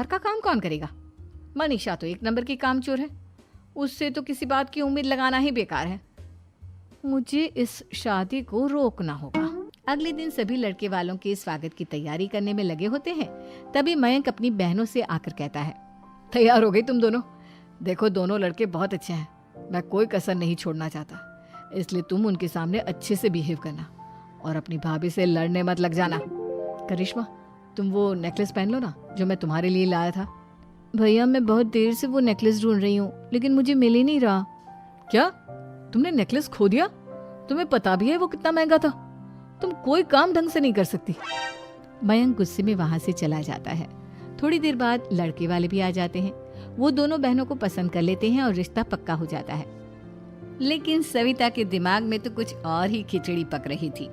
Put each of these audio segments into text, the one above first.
बाहर का काम कौन करेगा? मनीषा तो एक नंबर की कामचोर है, उससे तो किसी बात की उम्मीद लगाना ही बेकार है। मुझे इस शादी को रोकना होगा। अगले दिन सभी लड़के वालों के स्वागत की तैयारी करने में लगे होते हैं। तभी मयंक अपनी बहनों से आकर कहता है, तैयार हो गई तुम दोनों? देखो दोनों लड़के बहुत अच्छे हैं, मैं कोई कसर नहीं छोड़ना चाहता, इसलिए तुम उनके सामने अच्छे से बिहेव करना और अपनी भाभी से लड़ने मत लग जाना। करिश्मा, तुम वो नेकलेस पहन लो ना जो मैं तुम्हारे लिए लाया था। भैया मैं बहुत देर से वो नेकलेस ढूंढ रही हूँ, लेकिन मुझे मिल ही नहीं रहा। क्या तुमने नेकलेस खो दिया? तुम्हें पता भी है वो कितना महंगा था? तुम कोई काम ढंग से नहीं कर सकती। मयंक गुस्से में वहां से चला जाता है। थोड़ी देर बाद लड़के वाले भी आ जाते हैं। वो दोनों बहनों को पसंद कर लेते हैं और रिश्ता पक्का हो जाता है। लेकिन सविता के दिमाग में तो कुछ और ही खिचड़ी पक रही थी।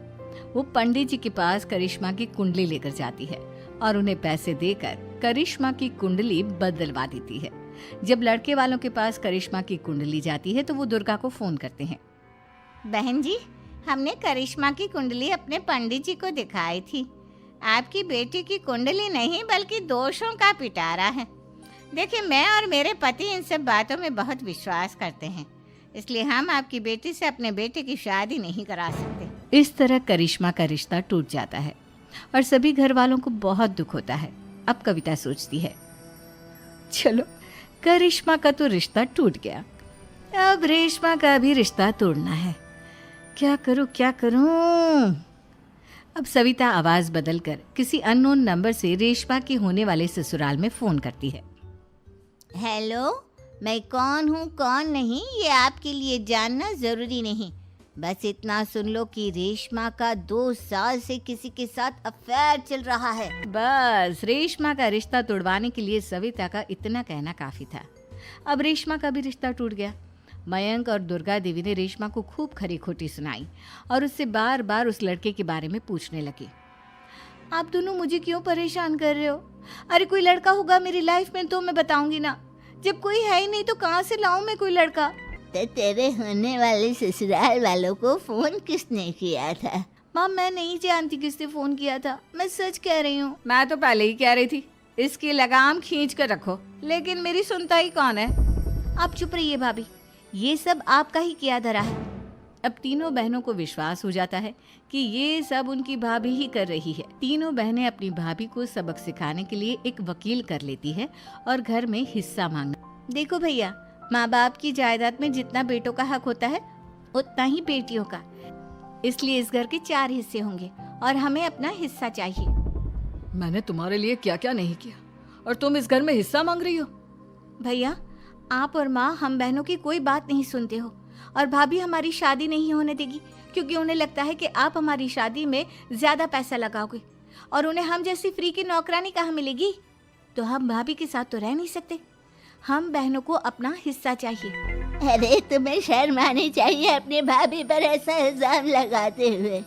वो पंडित जी के पास करिश्मा की कुंडली लेकर जाती है और उन्हें पैसे देकर करिश्मा की कुंडली बदलवा देती है। जब लड़के वालों के पास करिश्मा की कुंडली जाती है तो वो दुर्गा को फोन करते हैं। बहन जी, हमने करिश्मा की कुंडली अपने पंडित जी को दिखाई थी। आपकी बेटी की कुंडली नहीं बल्कि दोषों का पिटारा है। देखिए, मैं और मेरे पति इन सब बातों में बहुत विश्वास करते हैं, इसलिए हम आपकी बेटी से अपने बेटे की शादी नहीं करा सकते। इस तरह करिश्मा का रिश्ता टूट जाता है और सभी घर वालों को बहुत दुख होता है। अब कविता सोचती है, चलो करिश्मा का तो रिश्ता टूट गया, अब रेशमा का भी रिश्ता तोड़ना है। क्या करूं? अब सविता आवाज बदलकर किसी अननोन नंबर से रेशमा के होने वाले ससुराल में फोन करती है। हेलो, मैं कौन हूँ कौन नहीं ये आपके लिए जानना जरूरी नहीं। बस इतना सुन लो कि रेशमा का 2 साल से किसी के साथ अफेयर चल रहा है। बस रेशमा का रिश्ता तोड़वाने के लिए सविता का इतना कहना काफी था। अब रेशमा का भी रिश्ता टूट गया। मयंक और दुर्गा देवी ने रेशमा को खूब खरी खोटी सुनाई और उससे बार बार उस लड़के के बारे में पूछने लगी। आप दोनों मुझे क्यों परेशान कर रहे हो? अरे कोई लड़का होगा मेरी लाइफ में तो मैं बताऊंगी ना, जब कोई है ही नहीं तो कहाँ से लाऊं मैं कोई लड़का? तो तेरे होने वाले ससुराल वालों को फोन किसने किया था? माँ मैं नहीं जानती किसने फोन किया था, मैं सच कह रही हूँ। मैं तो पहले ही कह रही थी इसकी लगाम खींच कर रखो, लेकिन मेरी सुनता ही कौन है। आप चुप रहिए भाभी, ये सब आपका ही किया धरा है। अब तीनों बहनों को विश्वास हो जाता है कि ये सब उनकी भाभी ही कर रही है। तीनों बहनें अपनी भाभी को सबक सिखाने के लिए एक वकील कर लेती है और घर में हिस्सा मांगना। देखो भैया, माँ बाप की जायदाद में जितना बेटों का हक होता है उतना ही बेटियों का, इसलिए इस घर के 4 हिस्से होंगे और हमें अपना हिस्सा चाहिए। मैंने तुम्हारे लिए क्या क्या नहीं किया और तुम इस घर में हिस्सा मांग रही हो? भैया, आप और माँ हम बहनों की कोई बात नहीं सुनते हो और भाभी हमारी शादी नहीं होने देगी क्योंकि उन्हें लगता है कि आप हमारी शादी में ज्यादा पैसा लगाओगे और उन्हें हम जैसी फ्री की नौकरानी कहाँ मिलेगी। तो हम भाभी के साथ तो रह नहीं सकते, हम बहनों को अपना हिस्सा चाहिए। अरे तुम्हें शर्म आनी चाहिए अपने भाभी पर ऐसा इल्जाम लगाते हुए।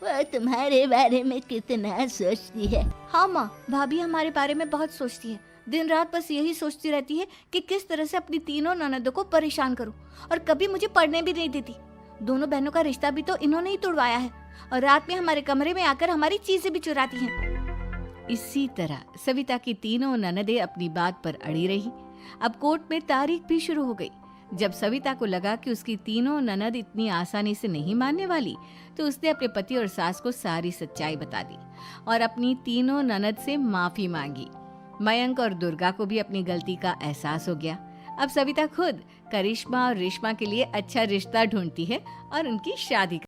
वो तुम्हारे बारे में कितना सोचती है। हाँ माँ, भाभी हमारे बारे में बहुत सोचती है, दिन रात बस यही सोचती रहती है कि किस तरह से अपनी तीनों ननदों को परेशान करूं और कभी मुझे पढ़ने भी नहीं देती। दोनों बहनों का रिश्ता भी तो इन्होंने ही तोड़वाया है और रात में हमारे कमरे में आकर हमारी चीजें भी चुराती हैं। इसी तरह सविता की तीनों ननदें अपनी बात पर अड़ी रही। अब कोर्ट में तारीख भी शुरू हो गई। जब सविता को लगा कि उसकी तीनों ननद इतनी आसानी से नहीं मानने वाली, तो उसने अपने पति और सास को सारी सच्चाई बता दी और अपनी तीनों ननद से माफी मांगी। मयंक और दुर्गा को भी अपनी गलती का एहसास हो गया। अब सविता खुद करिश्मा और रेशमा के लिए अच्छा रिश्ता ढूंढती है और उनकी शादी